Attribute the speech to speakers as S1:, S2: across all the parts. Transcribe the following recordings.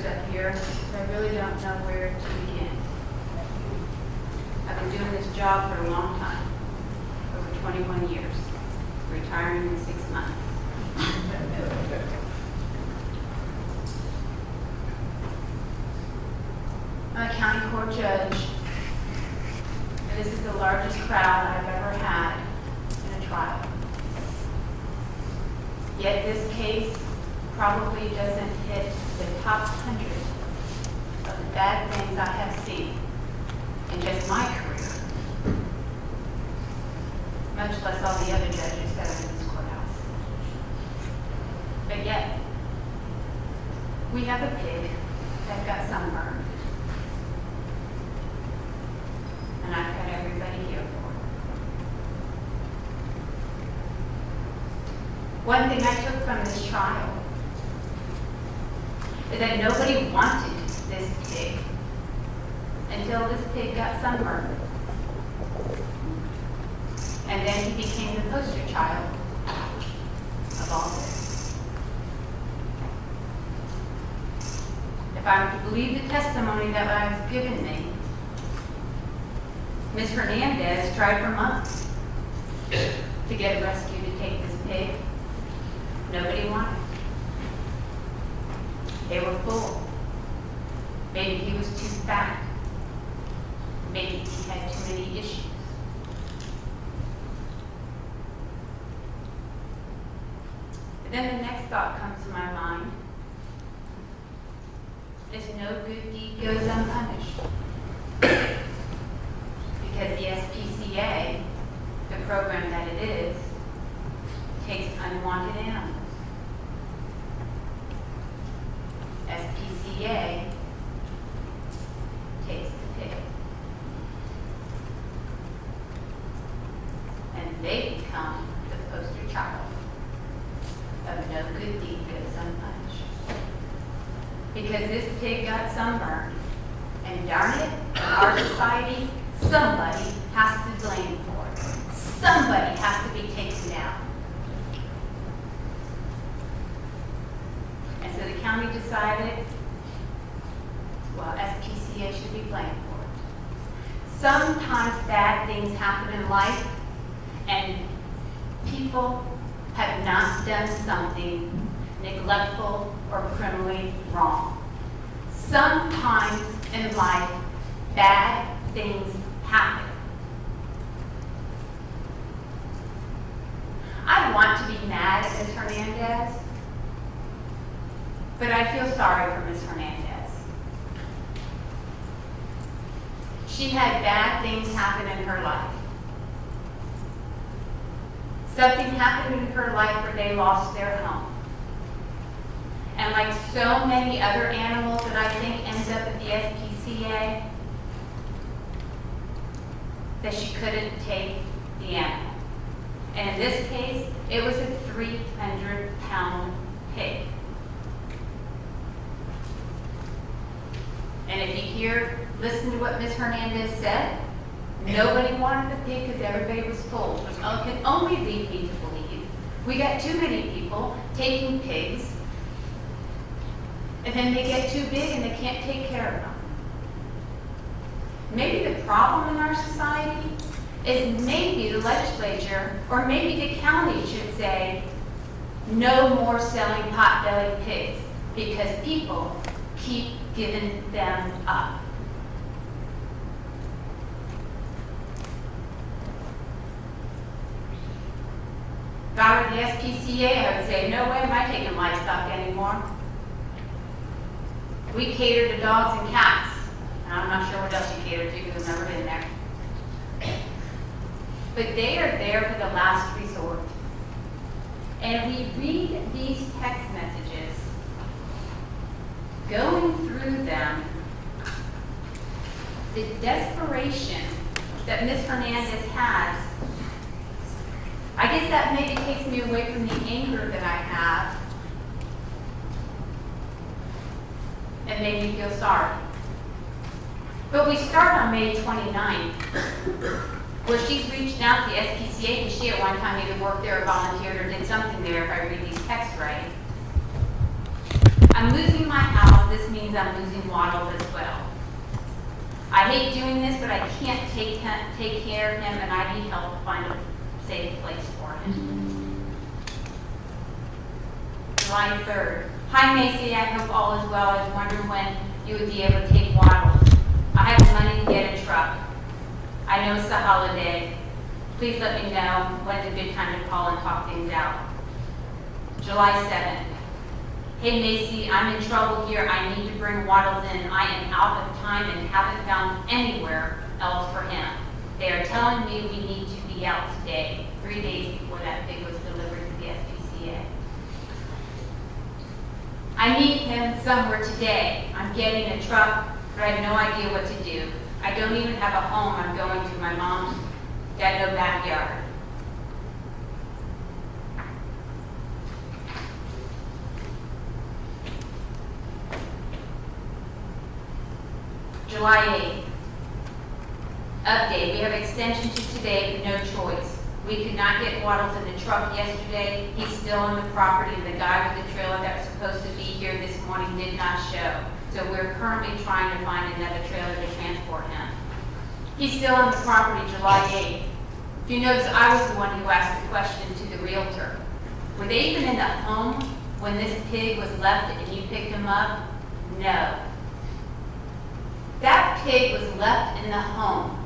S1: numbers up here, so I really don't know where to begin. I've been doing this job for a long time, over 21 years, retiring in 6 months. I'm a county court judge, and this is the largest crowd I've ever had in a trial. Yet this case probably doesn't hit the top 100 of the bad things I have seen in just my career, much less all the other judges that are in this courthouse. But yet, we have a pig that got sunburned, and I've got everybody here for it. One thing I took from this trial is that nobody wanted this pig until this pig got sunburned. And then he became the poster child of all this. If I'm to believe the testimony that was given me, Ms. Hernandez tried for months to get a rescue to take this pig. Nobody wanted. They were full. Maybe he was too fat. Maybe he had too many issues. But then the next thought comes to my mind is no good deed goes unpunished. Because the Spca, the program that it is, takes unwanted animals. Spca takes the pig. And they become the poster child of no good deed goes unpunished. Because this pig got sunburned, and darn it, in our society, somebody has to blame for it. Somebody has to be taken down. And so the county decided, well, Spca should be blamed for it. Sometimes bad things happen in life, and people have not done something neglectful or criminally wrong. Sometimes in life, bad things happen. I want to be mad at Ms. Hernandez, but I feel sorry for Ms. Hernandez. She had bad things happen in her life. Something happened in her life where they lost their home. And like so many other animals that I think ends up at the Spca, that she couldn't take the animal. And in this case, it was a 300-pound pig. And if you listen to what Ms. Hernandez said, nobody wanted the pig because everybody was full, which can only lead me to believe we got too many people taking pigs, and then they get too big and they can't take care of them. Maybe the problem in our society is maybe the legislature or maybe the county should say no more selling pot-bellied pigs because people keep giving them up. If I were the Spca, I would say, no way am I taking livestock anymore. We cater to dogs and cats. And I'm not sure what else you cater to because I've never been there. But they are there for the last resort. And we read these text messages, going through them, the desperation that Ms. Hernandez has. I guess that maybe takes me away from the anger that I have and made me feel sorry. But we start on May 29th, where she's reached out to the Spca because she at one time either worked there or volunteered or did something there, if I read these texts right. I'm losing my house. This means I'm losing Waddles as well. I hate doing this, but I can't take care of him, and I need help to find a safe place for him. July 3rd. Hi, Macy. I hope all is well. I was wondering when you would be able to take Waddles. I have the money to get a truck. I know it's a holiday. Please let me know when's a good time to call and talk things out. July 7th. Hey Macy, I'm in trouble here. I need to bring Waddles in. I am out of time and haven't found anywhere else for him. They are telling me we need to be out today, 3 days before that pig was delivered to the Spca. I need him somewhere today. I'm getting a truck, but I have no idea what to do. I don't even have a home. I'm going to my mom's. Got no backyard. July 8th. Update. We have extension to today, but no choice. We could not get Waddles in the truck yesterday. He's still on the property, and the guy with the trailer that was supposed to be here this morning did not show. So we're currently trying to find another trailer to transport him. He's still on the property July 8th. If you notice, I was the one who asked the question to the realtor. Were they even in the home when this pig was left and you picked him up? No. That pig was left in the home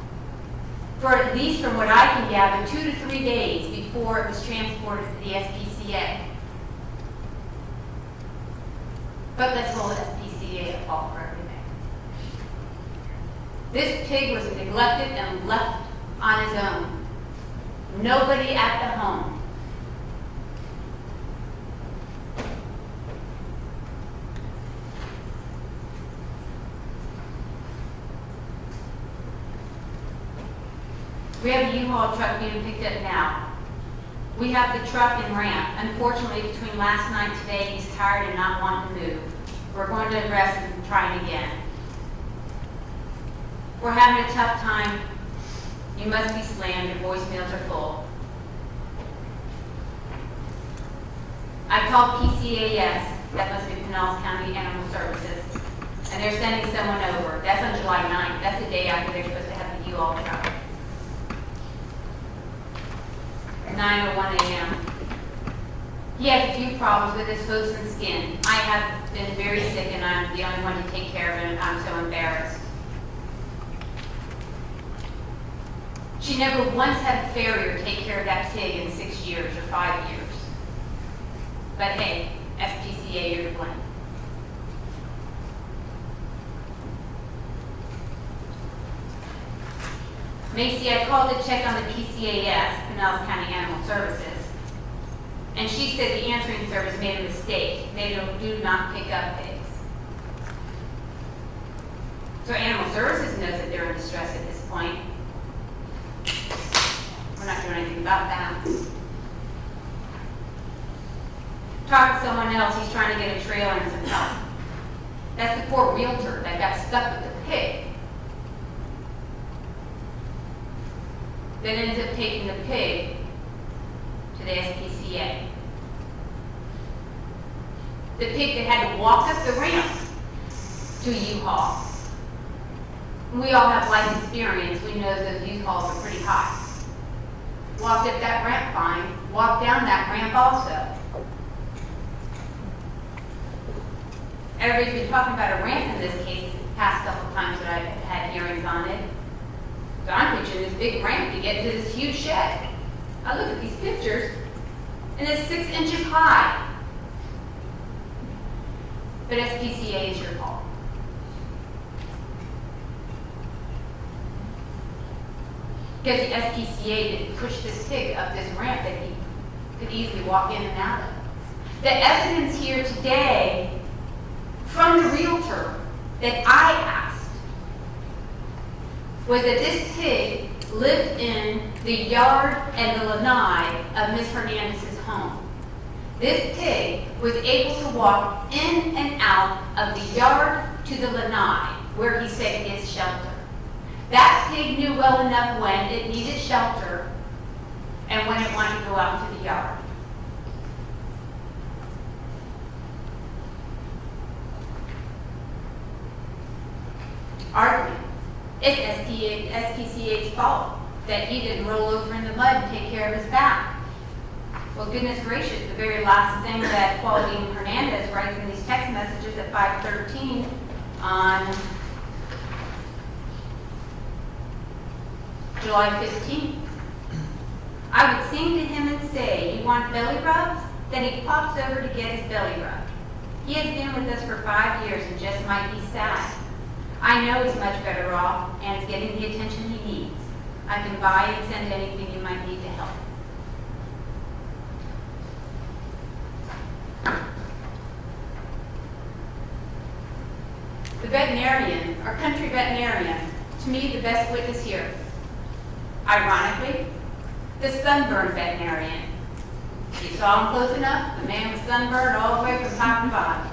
S1: for, at least from what I can gather, 2 to 3 days before it was transported to the Spca. But let's hold Spca at fault for everything. This pig was neglected and left on his own. Nobody at the home. We have a U-Haul truck being picked up now. We have the truck and ramp. Unfortunately, between last night and today, he's tired and not wanting to move. We're going to rest and try it again. We're having a tough time. You must be slammed. Your voicemails are full. I called PCAS, that must be Pinellas County Animal Services, and they're sending someone over. That's on July 9th. That's the day after they're supposed to have the U-Haul truck. 9:01 a.m. He has a few problems with his hooves and skin. I have been very sick, and I'm the only one to take care of him, and I'm so embarrassed. She never once had a farrier take care of that pig in 6 years or 5 years. But hey, Spca, you're to blame. Macy, I called to check on the PCAS, Pinellas County Animal Services, and she said the answering service made a mistake. They do not pick up pigs. So Animal Services knows that they're in distress at this point. We're not doing anything about that. Talk to someone else. He's trying to get a trailer and some help. That's the poor realtor that got stuck with the pig. That ends up taking the pig to the Spca. The pig that had to walk up the ramp to U-Haul. We all have life experience. We know those U-Hauls are pretty high. Walked up that ramp fine, walked down that ramp also. Everybody's been talking about a ramp in this case the past couple times that I've had hearings on it. So I'm picturing this big ramp to get to this huge shed. I look at these pictures, and it's 6 inches high. But Spca is your fault. Because the Spca didn't push this pig up this ramp that he could easily walk in and out of. The evidence here today from the realtor that I asked was that this pig lived in the yard and the lanai of Ms. Hernandez's home. This pig was able to walk in and out of the yard to the lanai where he said his shelter. That pig knew well enough when it needed shelter and when it wanted to go out into the yard. It's SPCA's fault that he didn't roll over in the mud and take care of his back. Well, goodness gracious, the very last thing that Claudine Hernandez writes in these text messages at 5:13 on July 15th. I would sing to him and say, "You want belly rubs?" Then he pops over to get his belly rubbed. He has been with us for 5 years and just might be sad. I know he's much better off and is getting the attention he needs. I can buy and send anything you might need to help. The veterinarian, our country veterinarian, to me the best witness here. Ironically, the sunburned veterinarian. You saw him close enough, the man was sunburned all the way from top to bottom.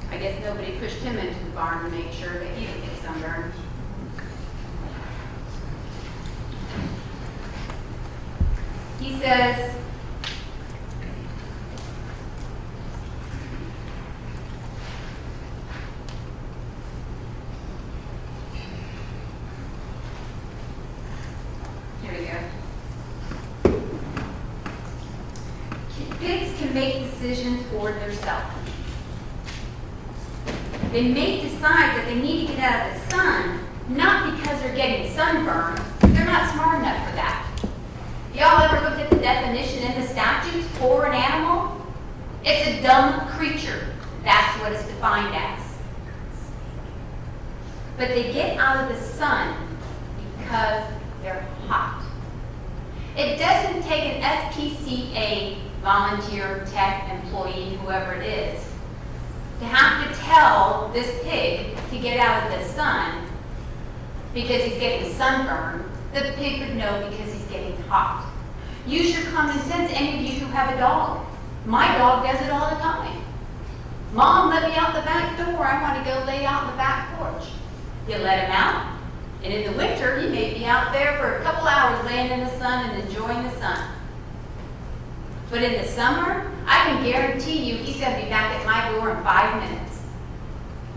S1: I guess nobody pushed him into the barn to make sure that he didn't get sunburned. He says, here we go. Pigs can make decisions for themselves. They may decide that they need to get out of the sun, not because they're getting sunburned. They're not smart enough for that. Y'all ever looked at the definition in the statutes for an animal? It's a dumb creature. That's what it's defined as. But they get out of the sun because they're hot. It doesn't take an SPCA volunteer, tech, employee, whoever it is, to have to tell this pig to get out of the sun because he's getting sunburned. The pig would know because he's getting hot. Use your common sense, any of you who have a dog. My dog does it all the time. Mom, let me out the back door. I want to go lay out on the back porch. You let him out, and in the winter, he may be out there for a couple hours laying in the sun and enjoying the sun. But in the summer, I can guarantee you he's going to be back at my door in 5 minutes.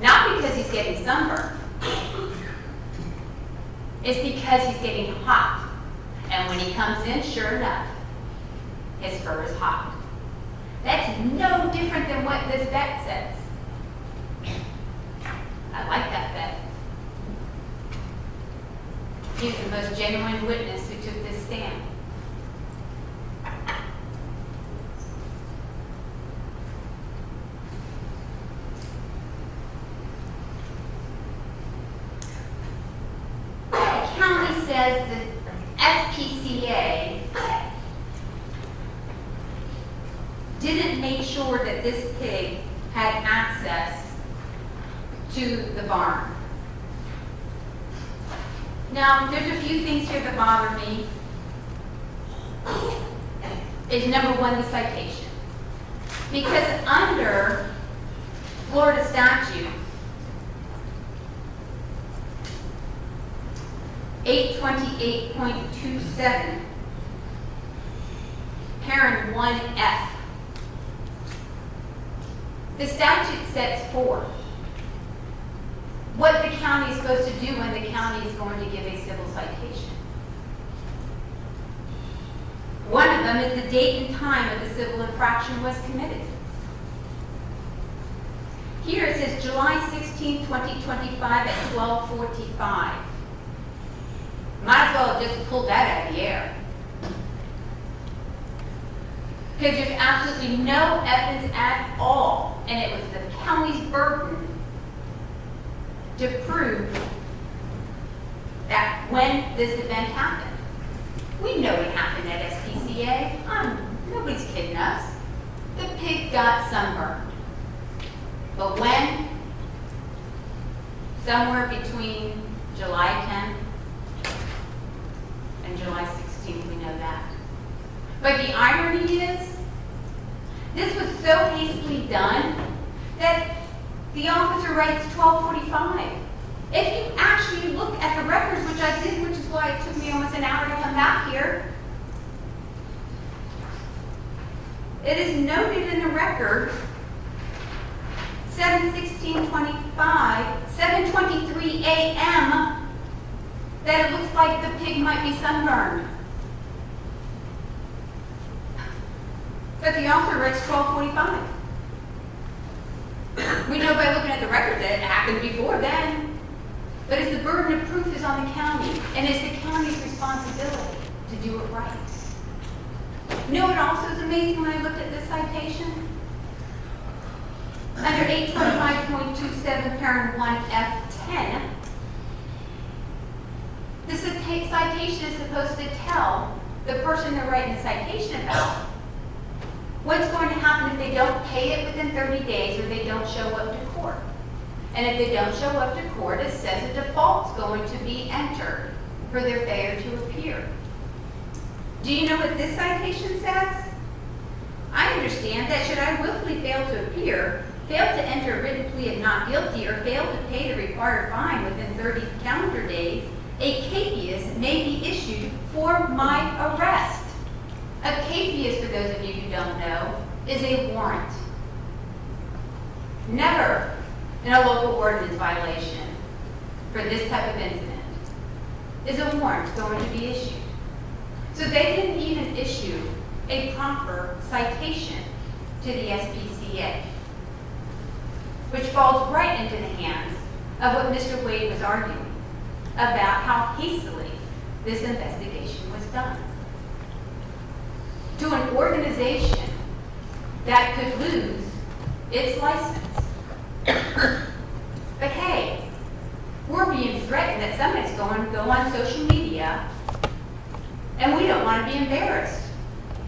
S1: Not because he's getting sunburned. It's because he's getting hot. And when he comes in, sure enough, his fur is hot. That's no different than what this vet says. I like that vet. He's the most genuine witness who took this stand. The county says that SPCA didn't make sure that this pig had access to the barn. Now, there's a few things here that bother me. Is number one, the citation. Because under Florida statute 828.27, parent 1F, the statute sets forth what the county is supposed to do when the county is going to give a civil citation. One of them is the date and time of the civil infraction was committed. Here it says July 16, 2025 at 12:45. Might as well have just pulled that out of the air. Because there's absolutely no evidence at all, and it was the county's burden to prove that when this event happened. We know it happened at SPCA. Nobody's kidding us. The pig got sunburned. But when? Somewhere between July 10th and July 16th, we know that. But the irony is, this was so hastily done that the officer writes 12:45. If you actually look at the records, which I did, which is why it took me almost an hour to come back here, it is noted in the record 7/16/25, 7/25 3 a.m. that it looks like the pig might be sunburned. But the officer writes 12:45. We know by looking at the record that it happened before then. But it's the burden of proof is on the county, and it's the county's responsibility to do it right. You know what also is amazing when I looked at this citation? Under 825.27, parent 1F10, the citation is supposed to tell the person they're writing the citation about what's going to happen if they don't pay it within 30 days or they don't show up to court. And if they don't show up to court, it says a default's going to be entered for their failure to appear. Do you know what this citation says? I understand that should I willfully fail to appear, fail to enter a written plea of not guilty, or fail to pay the required fine within 30 calendar days, a capias may be issued for my arrest. A capias, for those of you who don't know, is a warrant. Never in a local ordinance violation for this type of incident is a warrant going to be issued. So they didn't even issue a proper citation to the Spca, which falls right into the hands of what Mr. Wade was arguing about how hastily this investigation was done. To an organization that could lose its license. But hey, we're being threatened that somebody's going to go on social media and we don't want to be embarrassed.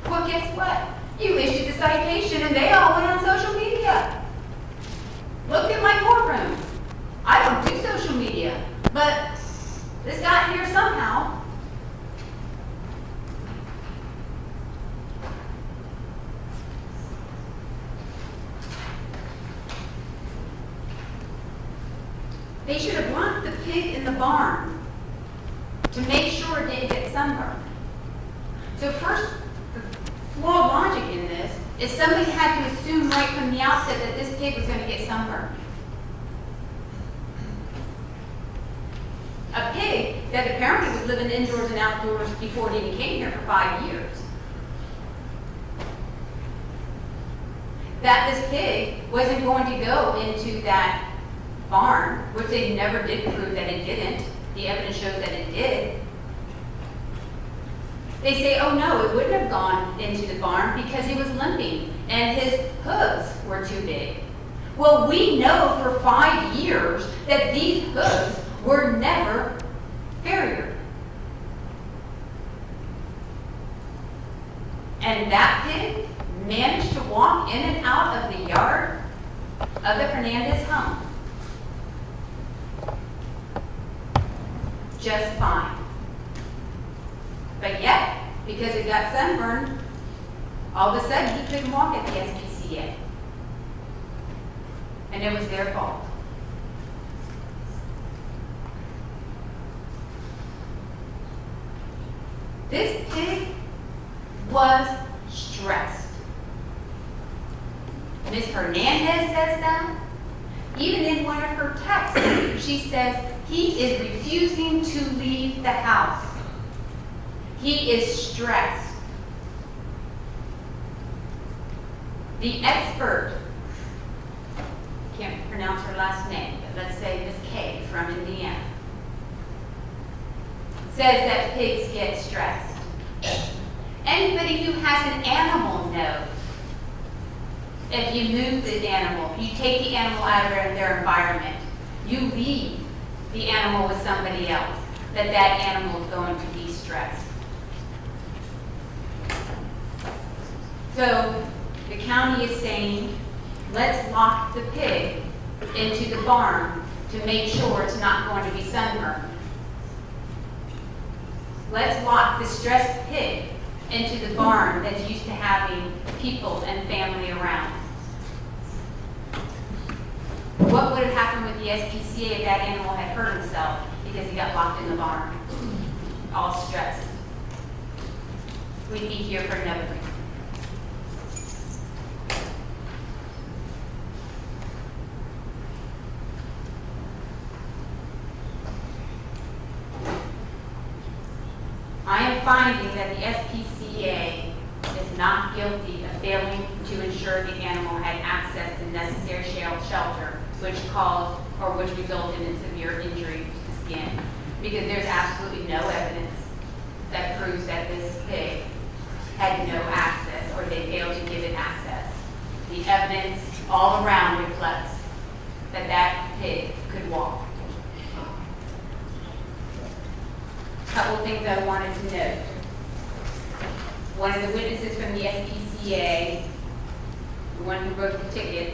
S1: Well, guess what? You issued the citation and they all went on social media. Look at my courtroom. I don't do social media, but this got here somehow. They should have locked the pig in the barn to make sure it didn't get sunburned. So first, the flawed logic in this is somebody had to assume right from the outset that this pig was going to get sunburned. A pig that apparently was living indoors and outdoors before it even came here for 5 years. That this pig wasn't going to go into that barn, which they never did prove that it didn't. The evidence shows that it did. They say, oh no, it wouldn't have gone into the barn because he was limping and his hooves were too big. Well, we know for 5 years that these hooves were never farriered. And that pig managed to walk in and out of the yard of the Fernandez home just fine. But yet, because it got sunburned, all of a sudden he couldn't walk at the Spca. And it was their fault. This pig was stressed. Ms. Hernandez says that. Even in one of her texts, she says, he is refusing to leave the house. He is stressed. The expert, can't pronounce her last name, but let's say Ms. K from Indiana, says that pigs get stressed. Anybody who has an animal knows. If you move the animal, you take the animal out of their environment, you leave the animal with somebody else, that animal is going to be stressed. So the county is saying, let's lock the pig into the barn to make sure it's not going to be sunburned. Let's lock the stressed pig into the barn that's used to having people and family around. What would have happened with the Spca if that animal had hurt himself because he got locked in the barn, all stressed? We'd be here for another reason. am finding that the SPCA is not guilty of failing to ensure the animal had access to necessary shelter, which caused or which resulted in severe injury to the skin. Because there's absolutely no evidence that proves that this pig had no access or they failed to give it access. The evidence all around reflects that that pig could walk. A couple of things I wanted to note. One of the witnesses from the SPCA, the one who wrote the ticket,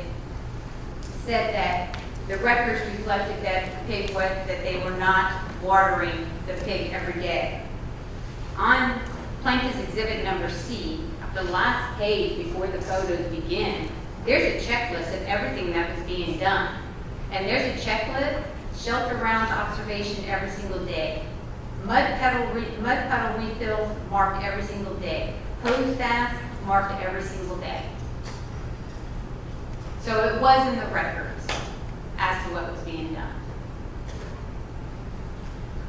S1: said that the records reflected that the pig was, that they were not watering the pig every day. On Plaintiff's Exhibit number C, the last page before the photos begin, there's a checklist of everything that was being done. And there's a checklist, shelter rounds observation every single day. Mud puddle refills marked every single day. Hose baths marked every single day. So it was in the records as to what was being done.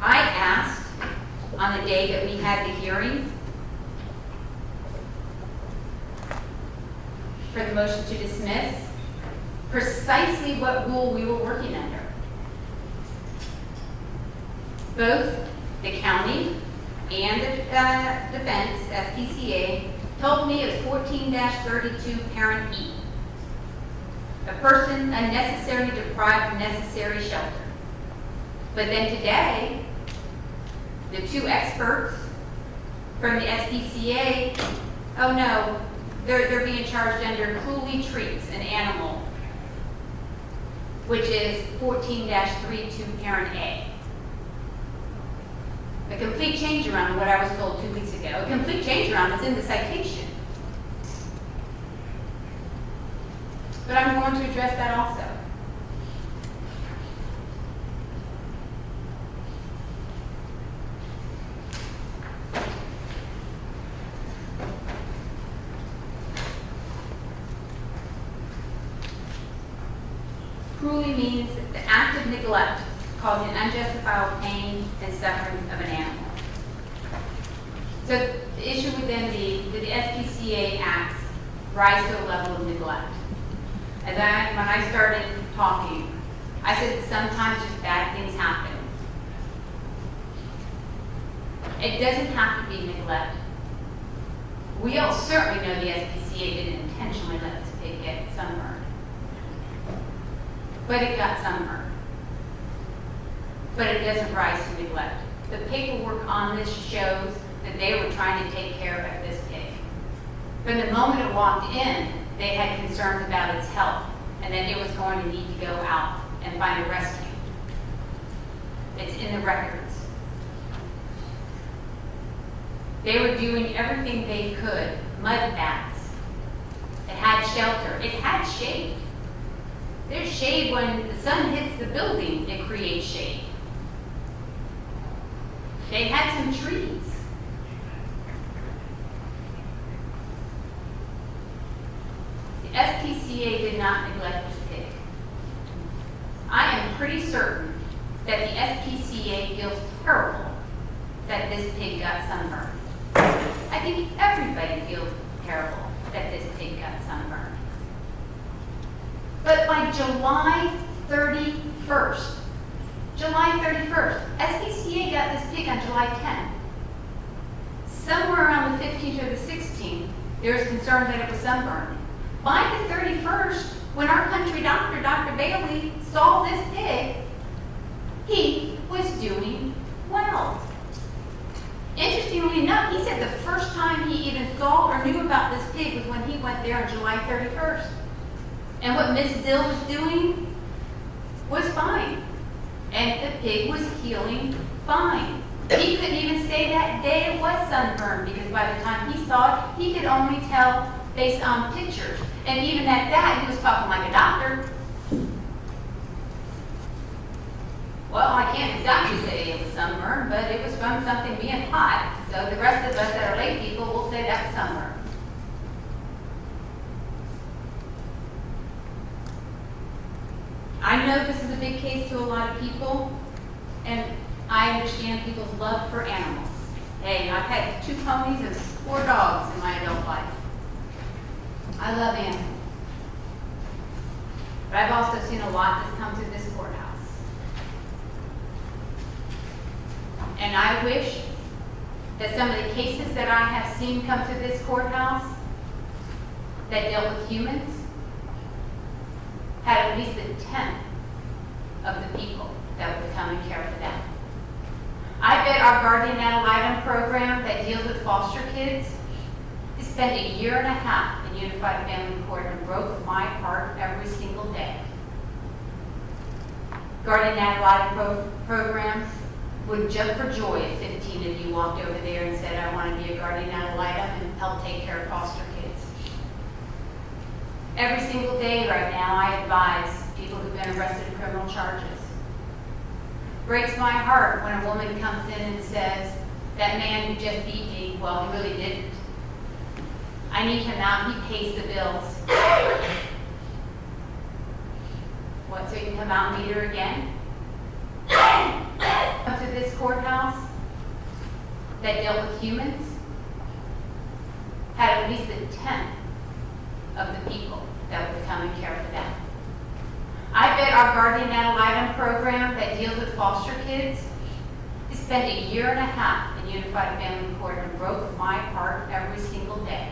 S1: I asked on the day that we had the hearing for the motion to dismiss precisely what rule we were working under. Both the county and the defense, SPCA, told me it was 14-32 parent E. A person unnecessarily deprived of necessary shelter. But then today, the two experts from the SPCA, oh no, they're being charged under cruelly treats an animal, which is 14-32 parent A. A complete change around what I was told 2 weeks ago. A complete change around that's in the citation. But I'm going to address that also. Cruelly means the act of neglect causing unjustifiable pain and suffering of an animal. So the issue within the SPCA acts rise to a level of neglect. When I started talking, I said that sometimes just bad things happen. It doesn't have to be neglect. We all certainly know the SPCA didn't intentionally let this pig get sunburned. But it got sunburned. But it doesn't rise to neglect. The paperwork on this shows that they were trying to take care of this pig. From the moment it walked in, they had concerns about its health and that it was going to need to go out and find a rescue. It's in the records. They were doing everything they could. Mud baths. It had shelter. It had shade. There's shade when the sun hits the building, it creates shade. They had some trees. The SPCA did not neglect this pig. I am pretty certain that the SPCA feels terrible that this pig got sunburned. I think everybody feels terrible that this pig got sunburned. But by July 31st, SPCA got this pig on July 10th. Somewhere around the 15th or the 16th, there was concern that it was sunburned. By the 31st, when our country doctor, Dr. Bailey, saw this pig, he was doing well. Interestingly enough, he said the first time he even saw or knew about this pig was when he went there on July 31st. And what Ms. Dill was doing was fine. And the pig was healing fine. He couldn't even say that day it was sunburned because by the time he saw it, he could only tell based on pictures. And even at that, he was talking like a doctor. Well, I can't exactly say it was sunburned, but it was from something being hot. So the rest of us that are lay people will say that was sunburned. I know this is a big case to a lot of people, and I understand people's love for animals. Hey, I've had 2 ponies and 4 dogs in my adult life. I love animals. But I've also seen a lot that's come through this courthouse. And I wish that some of the cases that I have seen come through this courthouse that dealt with humans had at least a tenth of the people that would come and care for them. I bet our guardian ad litem program that deals with foster kids has spent a year and a half in Unified Family Court and broke my heart every single day. Guardian ad litem program would jump for joy if 15 of you walked over there and said, I want to be a guardian ad litem and help take care of foster kids. Every single day right now, I advise people who've been arrested in criminal charges. Breaks my heart when a woman comes in and says, that man who just beat me, well, he really didn't. I need him out, he pays the bills. What, so you can come out and meet her again? Come to this courthouse that dealt with humans had at least a tenth of the people that would come and care for them. I bet our guardian ad litem program that deals with foster kids has spent a year and a half in Unified Family Court and broke my heart every single day.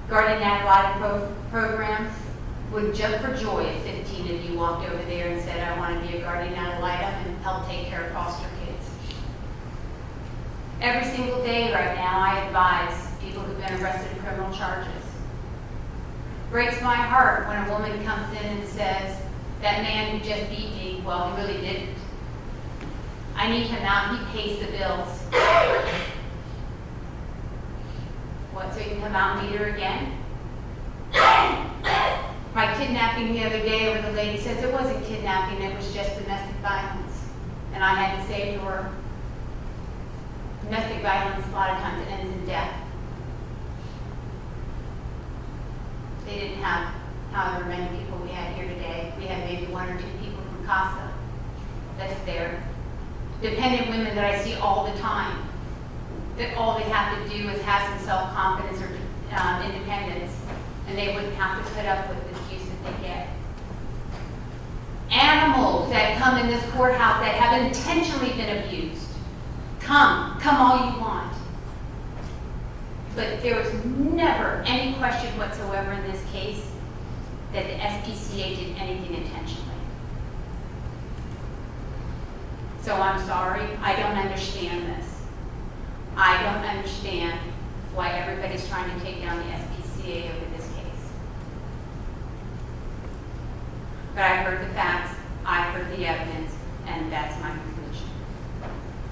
S1: Guardian ad litem program would jump for joy if 15 of you walked over there and said, I want to be a guardian ad litem and help take care of foster kids. Every single day right now, I advise people who've been arrested in criminal charges. Breaks my heart when a woman comes in and says, that man who just beat me, well, he really didn't. I need him out, he pays the bills. What, so you can come out and meet her again? My kidnapping the other day, where the lady says it wasn't kidnapping, it was just domestic violence. And I had to say to her, domestic violence a lot of times ends in death. They didn't have however many people we had here today. We had maybe 1 or 2 people from CASA that's there. Dependent women that I see all the time, that all they have to do is have some self-confidence or independence, and they wouldn't have to put up with this abuse that they get. Animals that come in this courthouse that have intentionally been abused. Come all you want. But there was never any question whatsoever in this case that the Spca did anything intentionally. So I'm sorry, I don't understand this. I don't understand why everybody's trying to take down the Spca over this case. But I heard the facts, I heard the evidence, and that's my conclusion.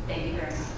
S1: Thank you very much.